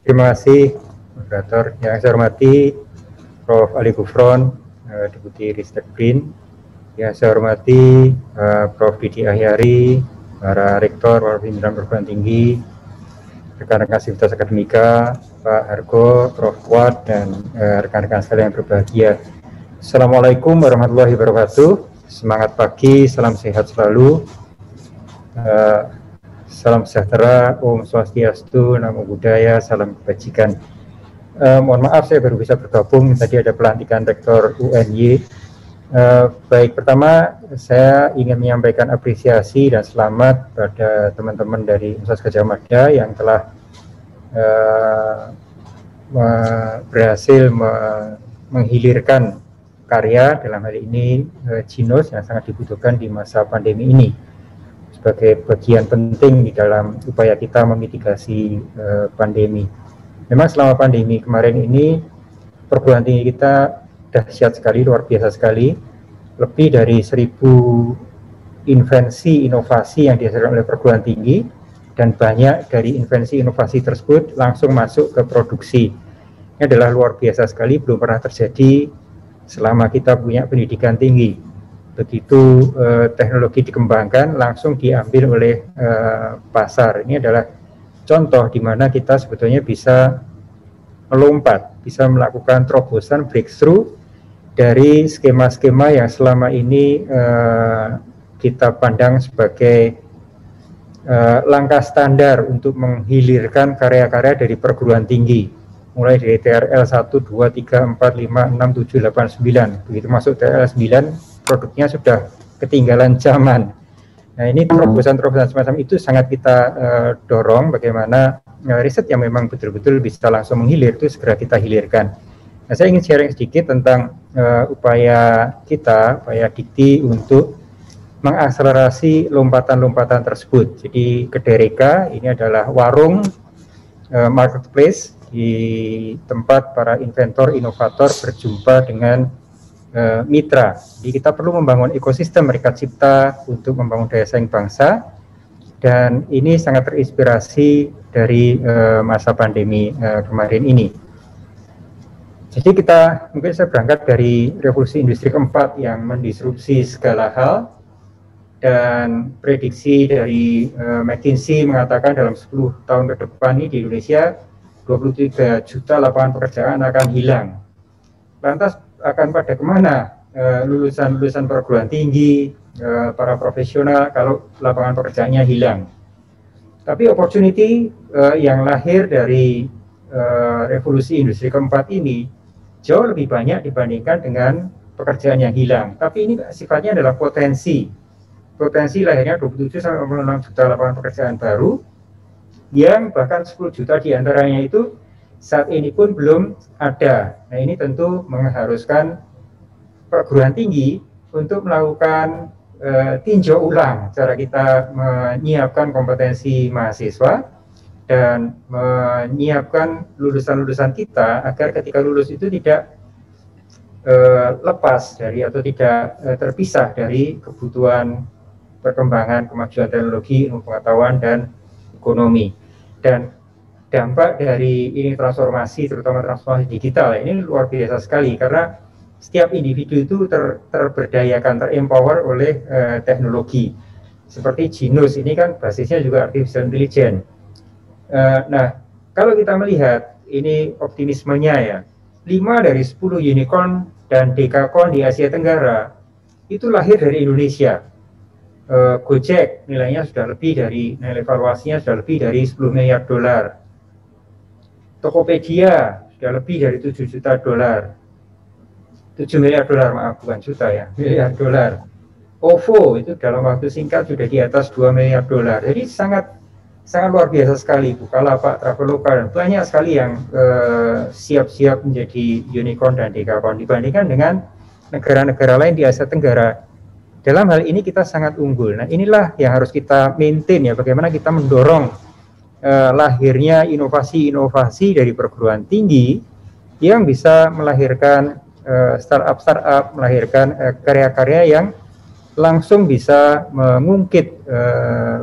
Terima kasih, moderator. Yang saya hormati Prof. Ali Gufron, Deputi Ristek BRIN. Yang saya hormati Prof. Didi Ahyari, para rektor, para pimpinan perguruan tinggi, rekan-rekan sivitas akademika, Pak Hargo, Prof. Kuat, dan rekan-rekan sekalian yang berbahagia. Assalamualaikum warahmatullahi wabarakatuh. Semangat pagi, salam sehat selalu. Salam sejahtera, Om Swastiastu, Namo Buddhaya, salam kebajikan. Mohon maaf saya baru bisa bergabung, tadi ada pelantikan Rektor UNY. Baik, pertama saya ingin menyampaikan apresiasi dan selamat pada teman-teman dari Universitas Gadjah Mada yang telah berhasil menghilirkan karya, dalam hal ini Jinos, yang sangat dibutuhkan di masa pandemi ini sebagai bagian penting di dalam upaya kita memitigasi pandemi. Memang selama pandemi kemarin ini perguruan tinggi kita dahsyat sekali, luar biasa sekali. Lebih dari 1.000 invensi inovasi yang dihasilkan oleh perguruan tinggi, dan banyak dari invensi inovasi tersebut langsung masuk ke produksi. Ini adalah luar biasa sekali, belum pernah terjadi selama kita punya pendidikan tinggi. Begitu teknologi dikembangkan, langsung diambil oleh pasar. Ini adalah contoh di mana kita sebetulnya bisa melompat, bisa melakukan terobosan breakthrough dari skema-skema yang selama ini kita pandang sebagai langkah standar untuk menghilirkan karya-karya dari perguruan tinggi, mulai dari TRL 1, 2, 3, 4, 5, 6, 7, 8, 9. Begitu masuk TRL 9, produknya sudah ketinggalan zaman. Nah, ini terobosan-terobosan semacam itu sangat kita dorong, bagaimana riset yang memang betul-betul bisa langsung menghilir itu segera kita hilirkan. Nah, saya ingin sharing sedikit tentang upaya kita, upaya Dikti untuk mengakselerasi lompatan-lompatan tersebut. Jadi Kedereka ini adalah warung marketplace di tempat para inventor, inovator berjumpa dengan mitra. Jadi kita perlu membangun ekosistem Mereka Cipta untuk membangun daya saing bangsa, dan ini sangat terinspirasi dari masa pandemi kemarin ini. Jadi mungkin saya berangkat dari revolusi industri keempat yang mendisrupsi segala hal, dan prediksi dari McKinsey mengatakan dalam 10 tahun ke depan ini di Indonesia 23 juta lapangan pekerjaan akan hilang. Lantas akan pada kemana lulusan-lulusan perguruan tinggi, para profesional kalau lapangan pekerjaannya hilang? Tapi opportunity yang lahir dari revolusi industri keempat ini jauh lebih banyak dibandingkan dengan pekerjaan yang hilang. Tapi ini sifatnya adalah potensi lahirnya 27 sampai 26 juta lapangan pekerjaan baru, yang bahkan 10 juta diantaranya itu saat ini pun belum ada. Nah, ini tentu mengharuskan perguruan tinggi untuk melakukan tinjau ulang cara kita menyiapkan kompetensi mahasiswa dan menyiapkan lulusan-lulusan kita agar ketika lulus itu tidak lepas dari atau tidak terpisah dari kebutuhan perkembangan kemajuan teknologi, ilmu pengetahuan, dan ekonomi. Dan dampak dari ini transformasi, terutama transformasi digital, ini luar biasa sekali karena setiap individu itu terberdayakan, terempower oleh teknologi. Seperti Jinos ini kan basisnya juga artificial intelligence. Nah, kalau kita melihat ini optimismenya ya, 5 dari 10 unicorn dan dekakorn di Asia Tenggara itu lahir dari Indonesia. Gojek nilainya sudah lebih dari, nilai valuasinya sudah lebih dari 10 miliar dolar. Tokopedia sudah lebih dari 7 juta dolar. 7 miliar dolar, maaf, bukan juta ya, miliar dolar. OVO itu dalam waktu singkat sudah di atas 2 miliar dolar. Jadi sangat luar biasa sekali. Bukalapak, Traveloka, dan banyak sekali yang siap-siap menjadi unicorn dan dekakorn dibandingkan dengan negara-negara lain di Asia Tenggara. Dalam hal ini kita sangat unggul. Nah, inilah yang harus kita maintain ya, bagaimana kita mendorong lahirnya inovasi-inovasi dari perguruan tinggi yang bisa melahirkan startup, melahirkan karya-karya yang langsung bisa mengungkit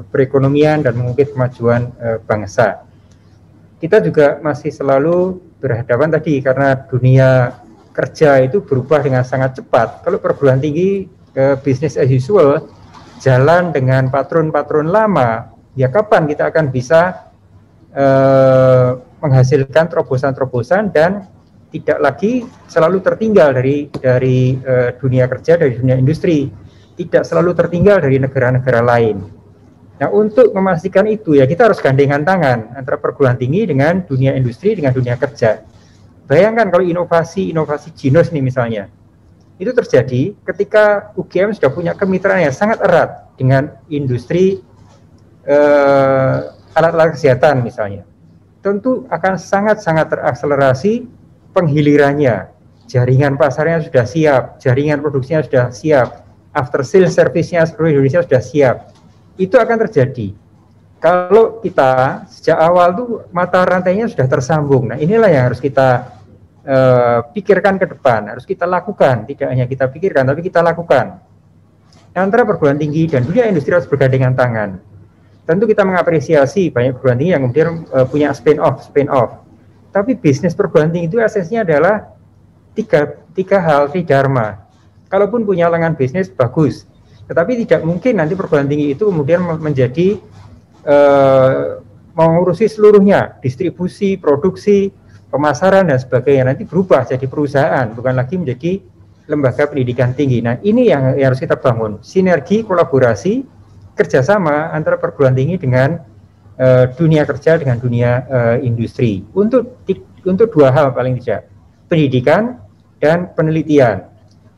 perekonomian dan mengungkit kemajuan bangsa. kita juga masih selalu berhadapan tadi karena dunia kerja itu berubah dengan sangat cepat. Kalau perguruan tinggi business as usual, jalan dengan patron-patron lama, ya kapan kita akan bisa menghasilkan terobosan-terobosan dan tidak lagi selalu tertinggal dari dunia kerja, dari dunia industri, tidak selalu tertinggal dari negara-negara lain. Nah, untuk memastikan itu ya kita harus gandengan tangan antara perguruan tinggi dengan dunia industri, dengan dunia kerja. Bayangkan kalau inovasi Jinos nih misalnya, itu terjadi ketika UGM sudah punya kemitraan yang sangat erat dengan industri alat-alat kesehatan misalnya. Tentu akan sangat-sangat terakselerasi penghilirannya. Jaringan pasarnya sudah siap, jaringan produksinya sudah siap, after sales service-nya seluruh Indonesia sudah siap. Itu akan terjadi kalau kita sejak awal tuh mata rantainya sudah tersambung. Nah, inilah yang harus kita pikirkan ke depan, harus kita lakukan, tidak hanya kita pikirkan tapi kita lakukan. Antara perguruan tinggi dan dunia industri harus bergandengan tangan. Tentu kita mengapresiasi banyak perguruan tinggi yang kemudian punya spin-off. Tapi bisnis perguruan tinggi itu asesnya adalah tiga hal, tridharma. Kalaupun punya lengan bisnis bagus, tetapi tidak mungkin nanti perguruan tinggi itu kemudian menjadi mengurusi seluruhnya, distribusi, produksi, pemasaran dan sebagainya. Nanti berubah jadi perusahaan, bukan lagi menjadi lembaga pendidikan tinggi. Nah, ini yang harus kita bangun, sinergi, kolaborasi, kerjasama antara perguruan tinggi dengan dunia kerja, dengan dunia industri. Untuk dua hal paling tidak, pendidikan dan penelitian.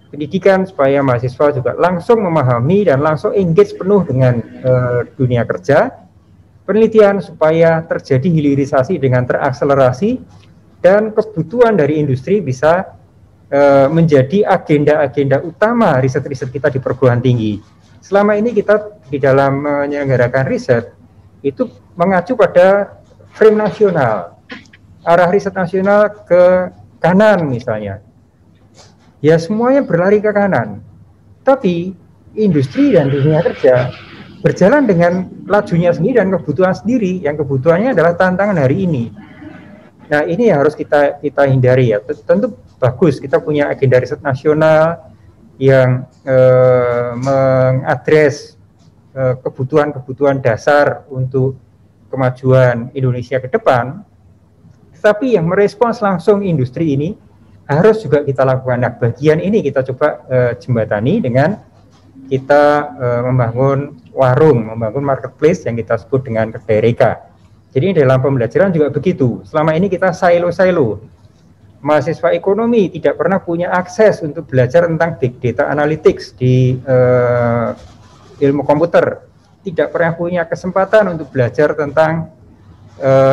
Pendidikan supaya mahasiswa juga langsung memahami dan langsung engage penuh dengan dunia kerja. Penelitian supaya terjadi hilirisasi dengan terakselerasi dan kebutuhan dari industri bisa menjadi agenda-agenda utama riset-riset kita di perguruan tinggi. Selama ini kita di dalam menyelenggarakan riset itu mengacu pada frame nasional, arah riset nasional ke kanan misalnya. Ya semuanya berlari ke kanan, tapi industri dan dunia kerja berjalan dengan lajunya sendiri dan kebutuhan sendiri, yang kebutuhannya adalah tantangan hari ini. Nah, ini yang harus kita hindari ya. Tentu bagus kita punya agenda riset nasional yang mengadres kebutuhan-kebutuhan dasar untuk kemajuan Indonesia ke depan, tapi yang merespons langsung industri ini harus juga kita lakukan. Nah, bagian ini kita coba jembatani dengan kita membangun warung, membangun marketplace yang kita sebut dengan Kedai Reka. Jadi dalam pembelajaran juga begitu. Selama ini kita silo-silo. Mahasiswa ekonomi tidak pernah punya akses untuk belajar tentang big data analytics di ilmu komputer. Tidak pernah punya kesempatan untuk belajar tentang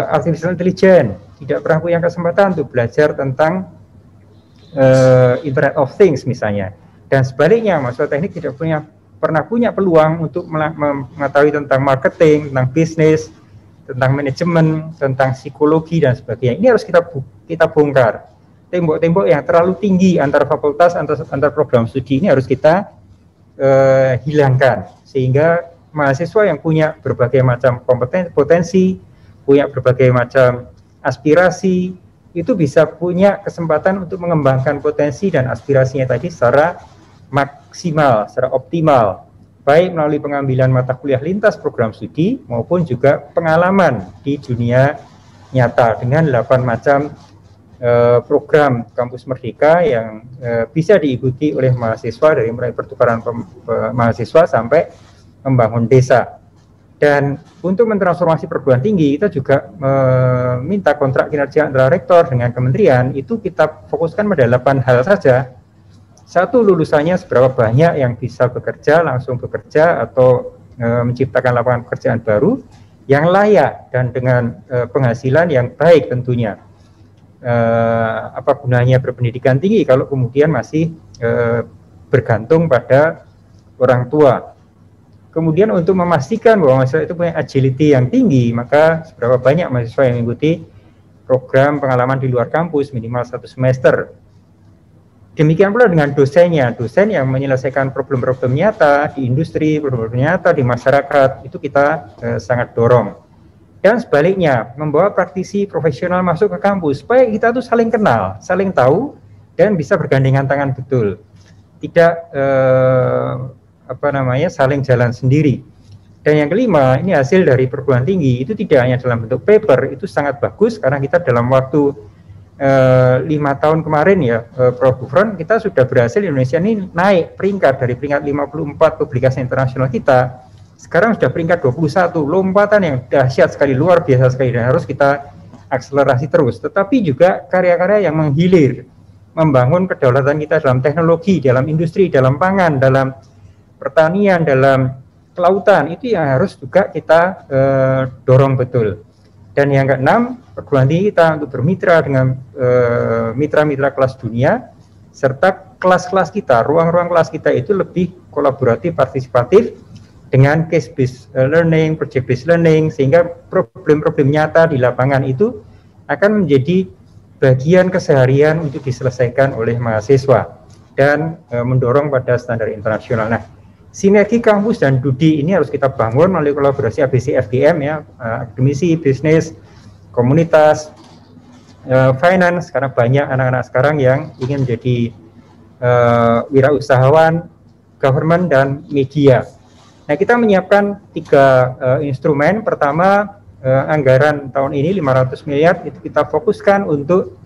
artificial intelligence. Tidak pernah punya kesempatan untuk belajar tentang Internet of Things misalnya. Dan sebaliknya, mahasiswa teknik tidak pernah punya peluang untuk mengetahui tentang marketing, tentang bisnis, tentang manajemen, tentang psikologi dan sebagainya. Ini harus kita bongkar. Tembok-tembok yang terlalu tinggi antar fakultas, antar program studi ini harus kita hilangkan, sehingga mahasiswa yang punya berbagai macam potensi, punya berbagai macam aspirasi, itu bisa punya kesempatan untuk mengembangkan potensi dan aspirasinya tadi secara maksimal, secara optimal, baik melalui pengambilan mata kuliah lintas program studi maupun juga pengalaman di dunia nyata dengan 8 macam program kampus merdeka yang bisa diikuti oleh mahasiswa dari mulai pertukaran mahasiswa sampai membangun desa. Dan untuk mentransformasi perguruan tinggi, kita juga meminta kontrak kinerja antara rektor dengan kementerian, itu kita fokuskan pada 8 hal saja. Satu, lulusannya seberapa banyak yang bisa bekerja, langsung bekerja, atau menciptakan lapangan pekerjaan baru yang layak dan dengan penghasilan yang baik tentunya. Apa gunanya berpendidikan tinggi kalau kemudian masih bergantung pada orang tua. Kemudian untuk memastikan bahwa mahasiswa itu punya agility yang tinggi, maka seberapa banyak mahasiswa yang mengikuti program pengalaman di luar kampus minimal 1 semester. Demikian pula dengan dosennya, dosen yang menyelesaikan problem-problem nyata di industri, problem-problem nyata di masyarakat, itu kita sangat dorong. Dan sebaliknya, membawa praktisi profesional masuk ke kampus supaya kita tuh saling kenal, saling tahu, dan bisa bergandengan tangan betul. Tidak saling jalan sendiri. Dan yang kelima, ini hasil dari perguruan tinggi, itu tidak hanya dalam bentuk paper, itu sangat bagus karena kita dalam waktu 5 tahun kemarin ya, Prof. Gufron, kita sudah berhasil Indonesia ini naik peringkat dari peringkat 54 publikasi internasional kita, sekarang sudah peringkat 21, lompatan yang dahsyat sekali, luar biasa sekali, dan harus kita akselerasi terus. Tetapi juga karya-karya yang menghilir, membangun kedaulatan kita dalam teknologi, dalam industri, dalam pangan, dalam pertanian, dalam kelautan, itu yang harus juga kita dorong betul. Dan yang keenam, perguruan tinggi kita untuk bermitra dengan mitra-mitra kelas dunia, serta kelas-kelas kita, ruang-ruang kelas kita itu lebih kolaboratif, partisipatif, dengan case-based learning, project-based learning, sehingga problem-problem nyata di lapangan itu akan menjadi bagian keseharian untuk diselesaikan oleh mahasiswa dan mendorong pada standar internasional. Nah, sinergi kampus dan Dudi ini harus kita bangun melalui kolaborasi ABC FDM ya, akademisi, bisnis, komunitas, finance, karena banyak anak-anak sekarang yang ingin menjadi wirausahawan, government, dan media. Nah, kita menyiapkan 3 instrumen. Pertama, anggaran tahun ini 500 miliar itu kita fokuskan untuk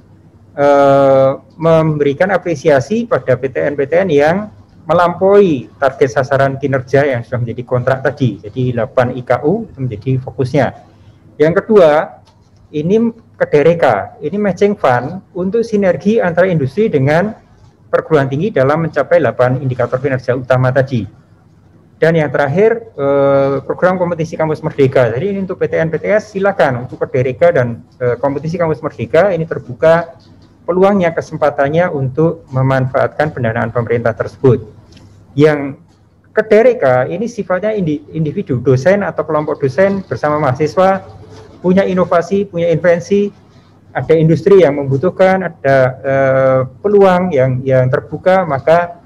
memberikan apresiasi pada PTN-PTN yang melampaui target sasaran kinerja yang sudah menjadi kontrak tadi. Jadi 8 IKU itu menjadi fokusnya. Yang kedua, ini KDRK, ini matching fund untuk sinergi antara industri dengan perguruan tinggi dalam mencapai 8 indikator kinerja utama tadi. Dan yang terakhir, program kompetisi kampus merdeka. Jadi ini untuk PTN-PTS silakan untuk KDRK dan kompetisi kampus merdeka ini terbuka peluangnya, kesempatannya untuk memanfaatkan pendanaan pemerintah tersebut. Yang KDRK ini sifatnya individu, dosen atau kelompok dosen bersama mahasiswa, punya inovasi, punya invensi, ada industri yang membutuhkan, ada peluang yang terbuka, maka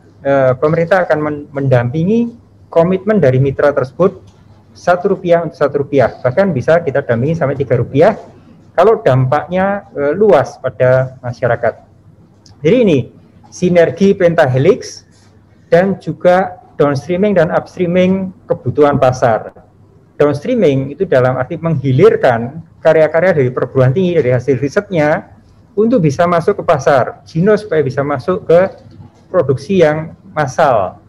pemerintah akan mendampingi komitmen dari mitra tersebut Rp1 untuk Rp1, bahkan bisa kita dampingi sampai Rp3 kalau dampaknya luas pada masyarakat. Jadi ini sinergi pentahelix dan juga downstreaming dan upstreaming kebutuhan pasar. Downstreaming itu dalam arti menghilirkan karya-karya dari perguruan tinggi, dari hasil risetnya untuk bisa masuk ke pasar, Gino supaya bisa masuk ke produksi yang massal.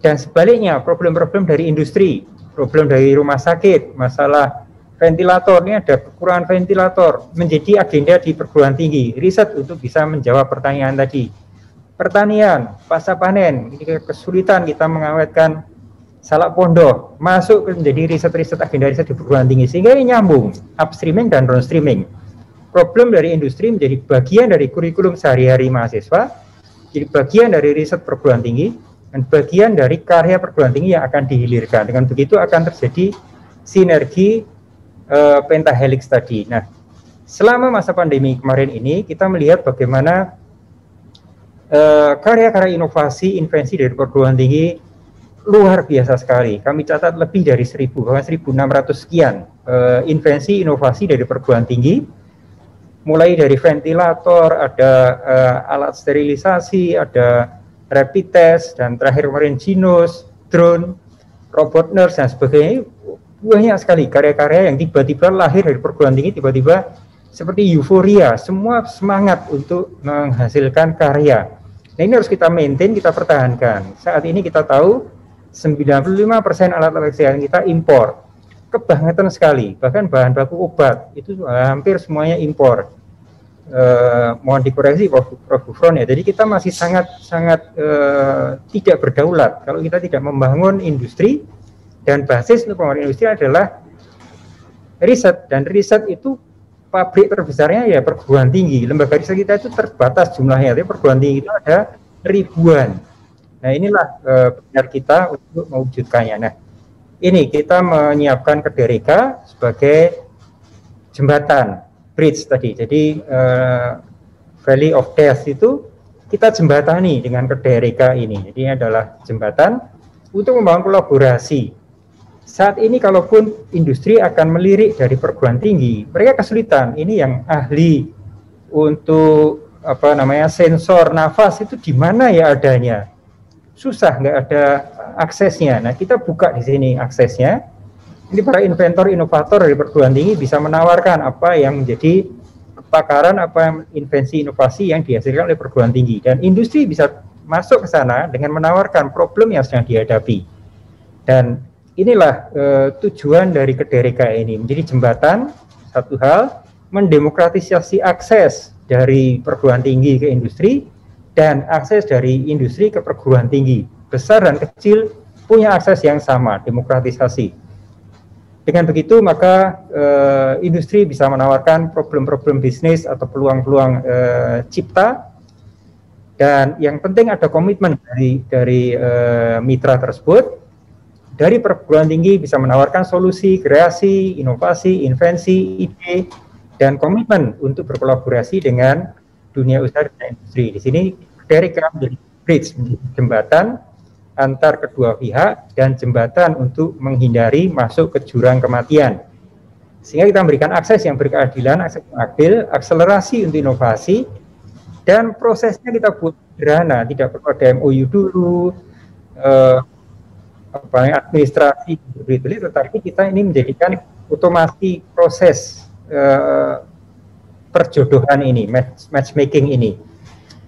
Dan sebaliknya, problem-problem dari industri, problem dari rumah sakit, masalah ventilator, ini ada kekurangan ventilator, menjadi agenda di perguruan tinggi, riset untuk bisa menjawab pertanyaan tadi. Pertanian, pasca panen, ini kesulitan kita mengawetkan salak pondok, masuk menjadi riset-riset, agenda riset di perguruan tinggi, sehingga ini nyambung, upstreaming dan downstreaming. Problem dari industri menjadi bagian dari kurikulum sehari-hari mahasiswa, jadi bagian dari riset perguruan tinggi, dan bagian dari karya perguruan tinggi yang akan dihilirkan. Dengan begitu akan terjadi sinergi pentahelix tadi. Nah, selama masa pandemi kemarin ini kita melihat bagaimana karya-karya inovasi, invensi dari perguruan tinggi luar biasa sekali. Kami catat lebih dari 1.000, bahkan 1.600 sekian invensi, inovasi dari perguruan tinggi, mulai dari ventilator, ada alat sterilisasi, ada rapid test, dan terakhir kemarin Ginos, drone, robot nurse, dan sebagainya. Banyak sekali karya-karya yang tiba-tiba lahir dari perguruan tinggi, tiba-tiba seperti euforia, semua semangat untuk menghasilkan karya. Nah, ini harus kita maintain, kita pertahankan. Saat ini kita tahu 95% alat-alat kesehatan kita impor. Kebangetan sekali, bahkan bahan baku obat itu hampir semuanya impor. Mohon dikoreksi Prof. Gufron ya. Jadi kita masih sangat tidak berdaulat kalau kita tidak membangun industri, dan basis untuk pembangunan industri adalah riset, dan riset itu pabrik terbesarnya ya perguruan tinggi. Lembaga riset kita itu terbatas jumlahnya, tapi perguruan tinggi itu ada ribuan. Nah, inilah benar kita untuk mewujudkannya. Nah, ini kita menyiapkan KDRK sebagai jembatan, bridge tadi. Jadi Valley of Death itu kita jembatani dengan KDRK ini. Jadi ini adalah jembatan untuk membangun kolaborasi Saat ini kalaupun industri akan melirik dari perguruan tinggi, mereka kesulitan. Ini yang ahli untuk sensor nafas itu di mana ya adanya? Susah, nggak ada aksesnya. Nah, kita buka di sini aksesnya. Ini para inventor, inovator dari perguruan tinggi bisa menawarkan apa yang menjadi kepakaran, apa invensi inovasi yang dihasilkan oleh perguruan tinggi. Dan industri bisa masuk ke sana dengan menawarkan problem yang sedang dihadapi. Dan inilah tujuan dari Kedereka ini, menjadi jembatan, satu hal, mendemokratisasi akses dari perguruan tinggi ke industri, dan akses dari industri ke perguruan tinggi. Besar dan kecil punya akses yang sama, demokratisasi. Dengan begitu, maka industri bisa menawarkan problem-problem bisnis atau peluang-peluang cipta, dan yang penting ada komitmen dari mitra tersebut. Dari perguruan tinggi bisa menawarkan solusi, kreasi, inovasi, invensi, ide, dan komitmen untuk berkolaborasi dengan dunia usaha dan industri. Di sini Kedereka menjadi bridge, menjadi jembatan antar kedua pihak dan jembatan untuk menghindari masuk ke jurang kematian. Sehingga kita memberikan akses yang berkeadilan, akses yang adil, akselerasi untuk inovasi, dan prosesnya kita buat sederhana, tidak perlu ada MOU dulu, administrasi berbeda, tetapi kita ini menjadikan otomasi proses perjodohan ini, matchmaking ini,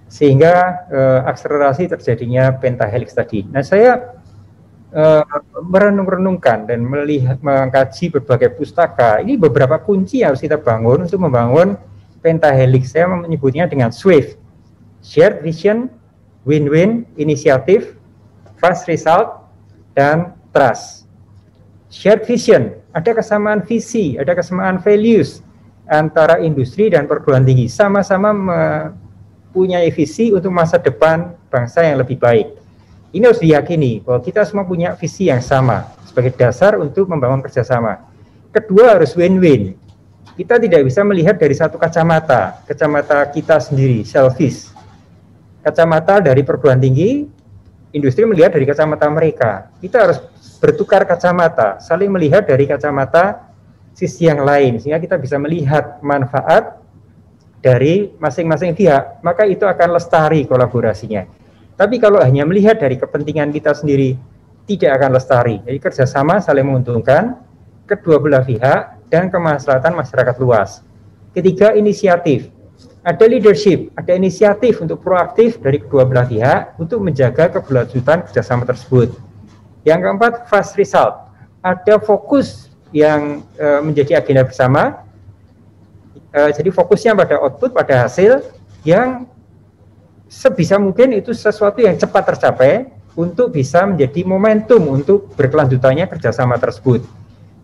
sehingga akselerasi terjadinya pentahelix tadi. Nah, saya merenung-renungkan dan mengkaji berbagai pustaka. Ini beberapa kunci yang harus kita bangun untuk membangun pentahelix. Saya menyebutnya dengan SWIFT: shared vision, win-win, inisiatif, fast result, dan trust. Shared vision, ada kesamaan visi, ada kesamaan values antara industri dan perguruan tinggi, sama-sama mempunyai visi untuk masa depan bangsa yang lebih baik. Ini harus diyakini bahwa kita semua punya visi yang sama sebagai dasar untuk membangun kerjasama. Kedua, harus win-win. Kita tidak bisa melihat dari satu kacamata kita sendiri, selfish. Kacamata dari perguruan tinggi, industri melihat dari kacamata mereka. Kita harus bertukar kacamata, saling melihat dari kacamata sisi yang lain, sehingga kita bisa melihat manfaat dari masing-masing pihak, maka itu akan lestari kolaborasinya. Tapi kalau hanya melihat dari kepentingan kita sendiri, tidak akan lestari. Jadi kerjasama saling menguntungkan kedua belah pihak dan kemaslahatan masyarakat luas. Ketiga, inisiatif. Ada leadership, ada inisiatif untuk proaktif dari kedua belah pihak untuk menjaga keberlanjutan kerjasama tersebut. Yang keempat, fast result. Ada fokus yang menjadi agenda bersama. Jadi fokusnya pada output, pada hasil yang sebisa mungkin itu sesuatu yang cepat tercapai untuk bisa menjadi momentum untuk berkelanjutannya kerjasama tersebut.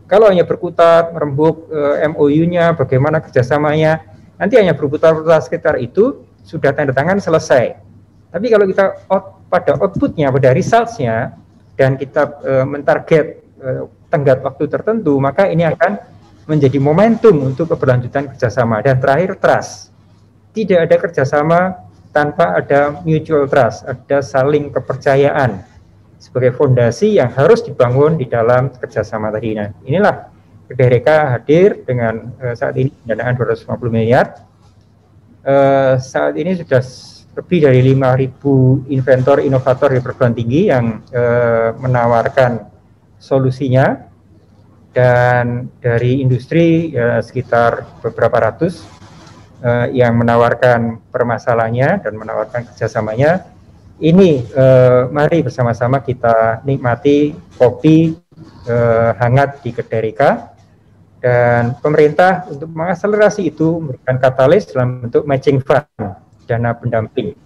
Kalau hanya berkutat, merembuk MOU-nya, bagaimana kerjasamanya, nanti hanya berputar-putar sekitar itu, sudah tanda tangan selesai. Tapi kalau kita pada outputnya, pada results-nya, dan kita mentarget tenggat waktu tertentu, maka ini akan menjadi momentum untuk keberlanjutan kerjasama. Dan terakhir, trust. Tidak ada kerjasama tanpa ada mutual trust, ada saling kepercayaan sebagai fondasi yang harus dibangun di dalam kerjasama tadi. Nah, inilah Kedereka hadir dengan saat ini pendanaan 250 miliar. Saat ini sudah lebih dari 5.000 inventor, inovator di perguruan tinggi yang menawarkan solusinya, dan dari industri sekitar beberapa ratus yang menawarkan permasalahannya dan menawarkan kerjasamanya. Ini mari bersama-sama kita nikmati kopi hangat di Kedereka. Dan pemerintah untuk mengakselerasi itu memberikan katalis dalam bentuk matching fund, dana pendamping.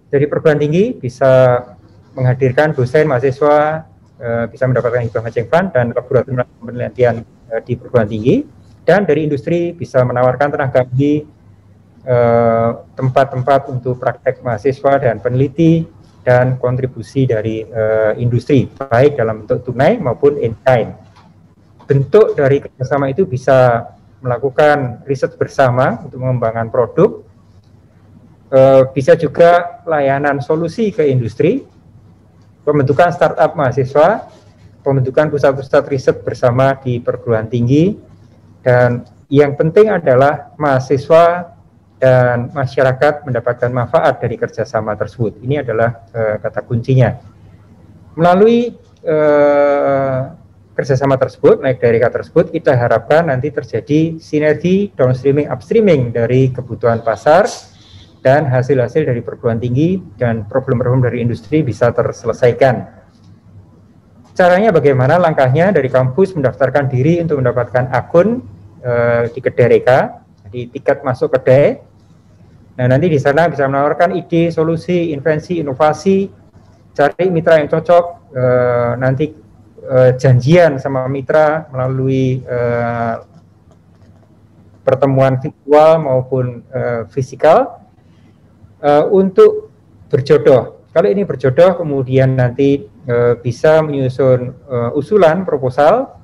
Dari perguruan tinggi bisa menghadirkan dosen, mahasiswa, bisa mendapatkan hibah matching fund dan laboratorium penelitian di perguruan tinggi. Dan dari industri bisa menawarkan tenaga ahli, tempat-tempat untuk praktek mahasiswa dan peneliti, dan kontribusi dari industri, baik dalam bentuk tunai maupun in kind. Bentuk dari kerjasama itu bisa melakukan riset bersama untuk mengembangkan produk, bisa juga layanan solusi ke industri, pembentukan startup mahasiswa, pembentukan pusat-pusat riset bersama di perguruan tinggi, dan yang penting adalah mahasiswa dan masyarakat mendapatkan manfaat dari kerjasama tersebut. Ini adalah kata kuncinya. Melalui kerjasama tersebut, naik dari kata tersebut, kita harapkan nanti terjadi sinergi downstreaming, upstreaming dari kebutuhan pasar, dan hasil-hasil dari perguruan tinggi dan problem-problem dari industri bisa terselesaikan. Caranya bagaimana? Langkahnya dari kampus mendaftarkan diri untuk mendapatkan akun di Kedai Reka, di tiket masuk kedai. Nah, nanti di sana bisa menawarkan ide, solusi, invensi, inovasi, cari mitra yang cocok, nanti janjian sama mitra melalui pertemuan virtual maupun fisikal, untuk berjodoh. Kalau ini berjodoh, kemudian nanti bisa menyusun usulan proposal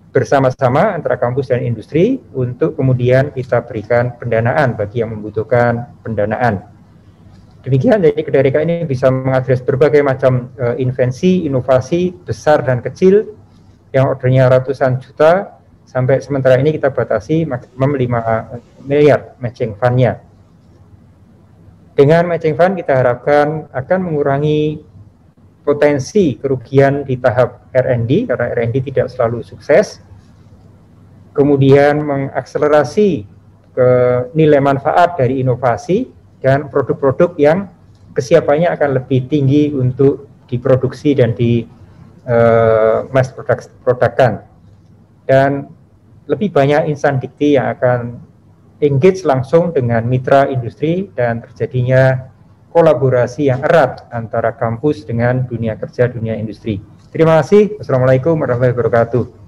bersama-sama antara kampus dan industri untuk kemudian kita berikan pendanaan bagi yang membutuhkan pendanaan. Demikian, jadi Kedai Reka ini bisa mengadres berbagai macam invensi, inovasi besar dan kecil yang ordernya ratusan juta, sampai sementara ini kita batasi maksimum 5 miliar matching fund-nya. Dengan matching fund kita harapkan akan mengurangi potensi kerugian di tahap R&D, karena R&D tidak selalu sukses, kemudian mengakselerasi ke nilai manfaat dari inovasi dan produk-produk yang kesiapannya akan lebih tinggi untuk diproduksi dan di mass production, dan lebih banyak insan dikti yang akan engage langsung dengan mitra industri dan terjadinya kolaborasi yang erat antara kampus dengan dunia kerja, dunia industri. Terima kasih. Wassalamualaikum warahmatullahi wabarakatuh.